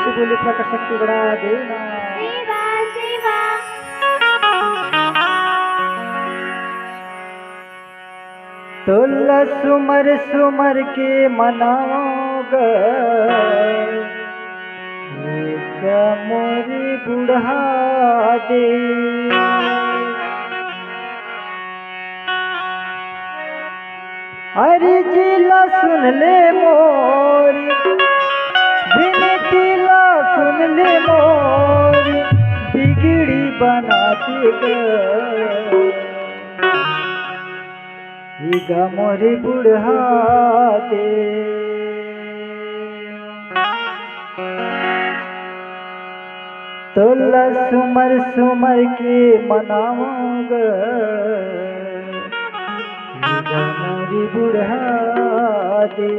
से बोले प्रकट शक्ति बढ़ा देना। शिवा शिवा तोला सुमर सुमर के मनाओग मोरी बुढ़ा दे। अरे जिला सुन ले मोरी विनतीला सुन ले मोरी बिगड़ी बनाती गा मोरी बुढ़ा दे। तोला सुमर सुमर के मनाओग मोरी बुढ़ा दे।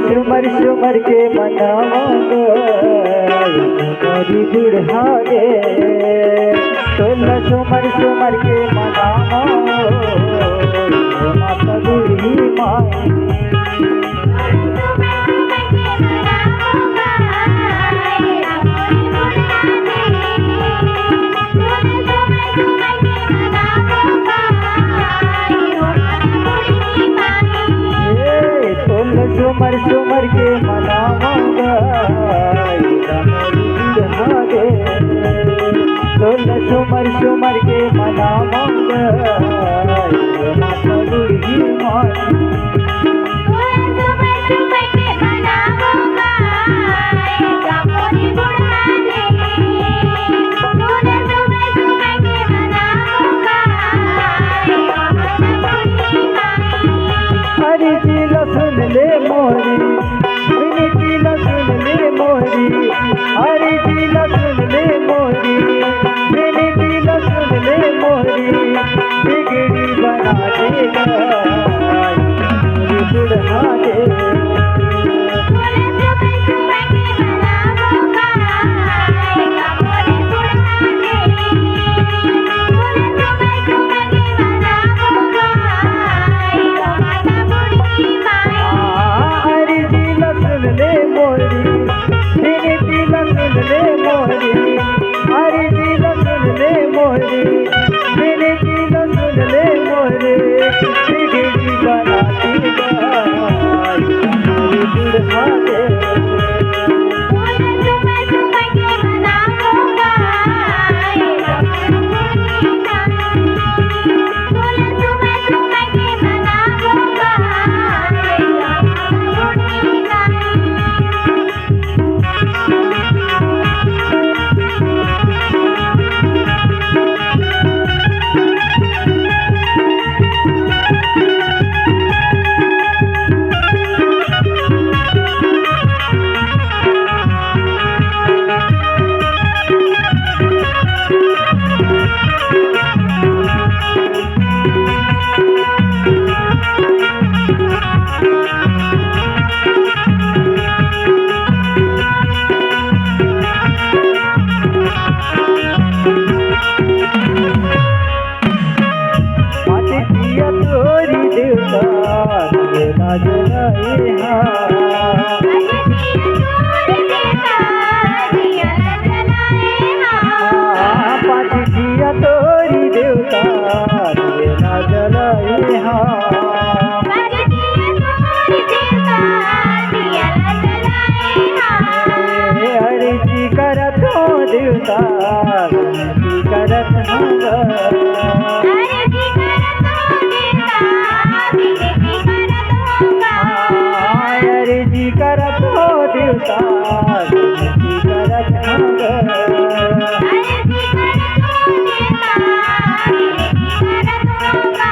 सुमर सुमर के मनाओगे मोरी बुढ़ा दे। तोला सुमर सुमर के मनाओगे माता बूढ़ी माँ। सुमर सुमर के मनाऊंगा बुढ़ा दे। तोला सुमर सुमर के मनाऊंगा माता बूढ़ी माँ। हरी जिला सुन ले मोरी विनतीला सुन ले मोरी। हरी जिला सुन ले मोरी विनतीला सुन ले मोरी बिगड़ी बना देगा बुढ़ा दे। देवता विनती करत हूँ अर्जी करत हो देवता विनती करत होगा अर्जी करत हो देवता विनती करत हूँ अर्जी करत हो देवता विनती करत होगा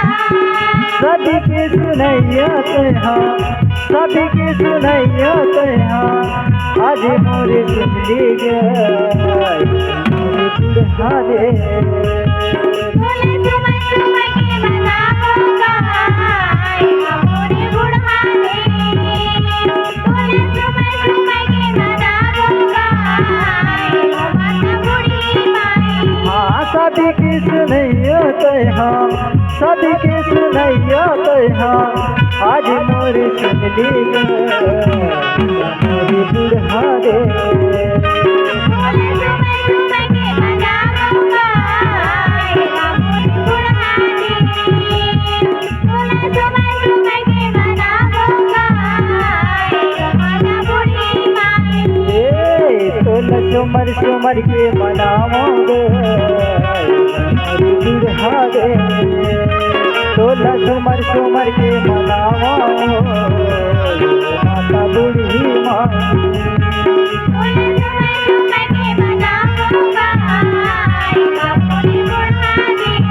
सभी के सुनैया तहाँ सभी के सुनैया तहाँ आज मोरे सुन ली गए बुढ़ा दे बोले सुबह सुबह के मनाऊंगा मोरे बुढ़ा दे बोले सुबह सुबह के मनाऊंगा माता बूढ़ी माई हाँ सभी के सुनैया तहाँ सभी के सुनैया तहाँ आज मोरे सुन ली गए मोरे बुढ़ा दे बोले सुबह सुबह के मनाऊंगा मोरे बुढ़ा दे बोले सुबह सुबह के मनाऊंगा माता बूढ़ी माई तो सुमर सुमर के मनाओगे मोरे बुढ़ा दे तो सुमर सुमर के मनाओ माता बूढ़ी माँ बोले सुबह सुबह के मनाऊंगा मोरे बुढ़ा दे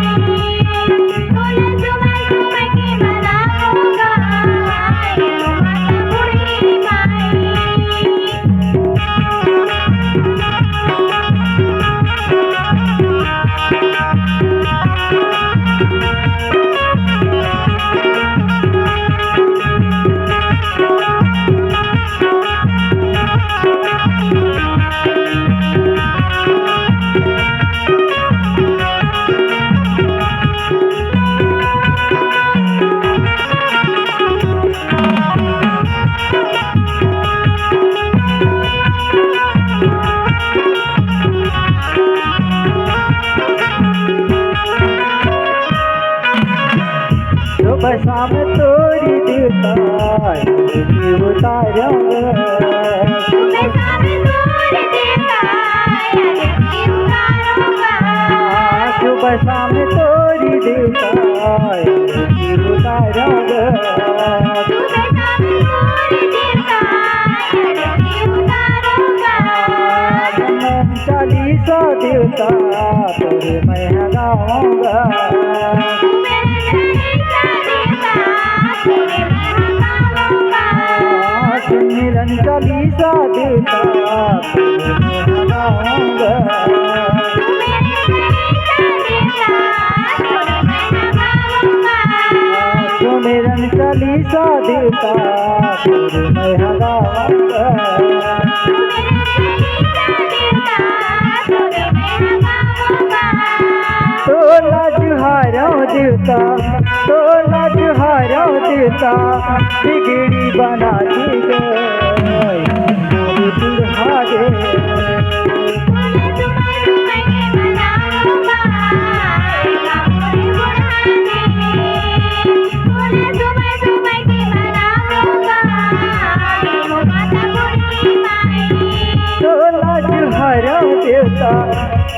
बोले सुबह सुबह के मनाऊंगा माता बूढ़ी माई सुबह शाम तोरी देवता उतारूंगा सुबह शाम तोर देवता आरती उतारूंगा सुबह शाम तोरी देवता उतारूंगा सुबह शाम तोर देवता आरती उतारूंगा हनुमान चालीसा देवता तोरे मैं गाऊंगा सुमिरन चालीसा देवता तोरे मैं गाऊंगा सुमिरन चालीसा देवता तोरे मैं गाऊंगा तोला जुहारो देवता तोला जुहारो देवता बिगड़ी बना दी गई मोरे बुढ़ा दे तोला जुहारो देवता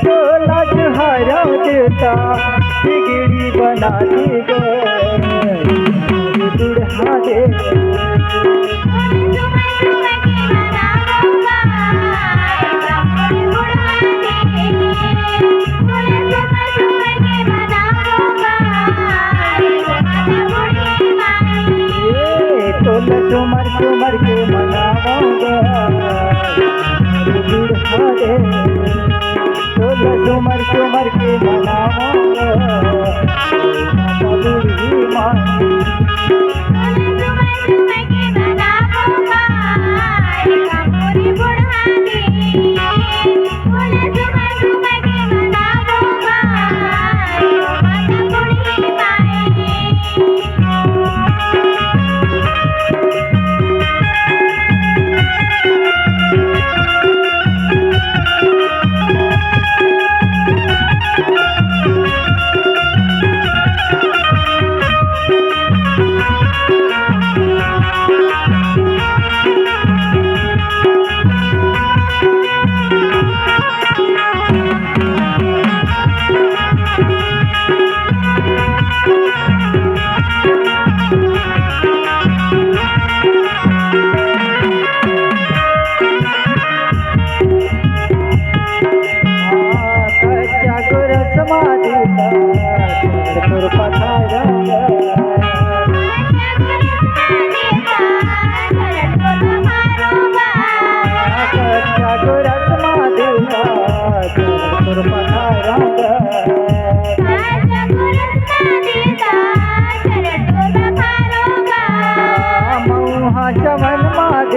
तोला जुहारो देवता बिगड़ी बना दी गई मोरे बुढ़ा दे तोला सुमर सुमर के मनाऊंगा मोरे बुढ़ा दे तोला सुमर सुमर के मनाऊंगा माता बूढ़ी माँ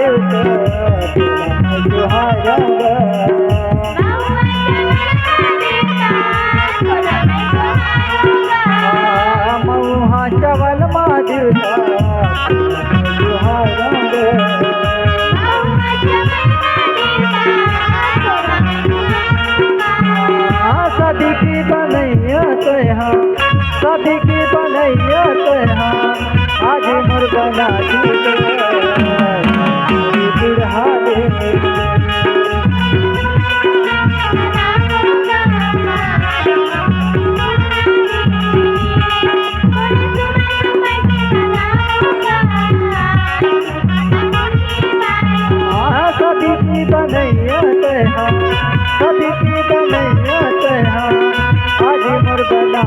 महादेव तुहारा मऊहा चवल महादेव तुहारा सदी की बनैया तैहा सदी की बनैया तैहा आज मोर बना बुढ़ा सदी की बनैया तैहा सदी की बनैया तैहा आज मोर बना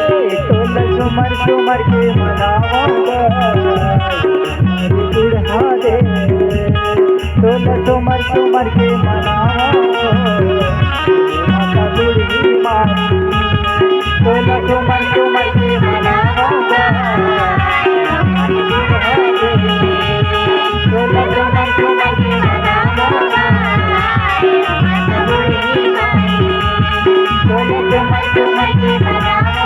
सुमर सुमर के मनाऊंगा बुढ़ा दे सुमर सुमर के मनाऊंगा माता बूढ़ी माँ सुमर सुमर के मनाऊंगा सुमर सुमर के मनाऊंगा सुमर सुमर के मनाऊंगा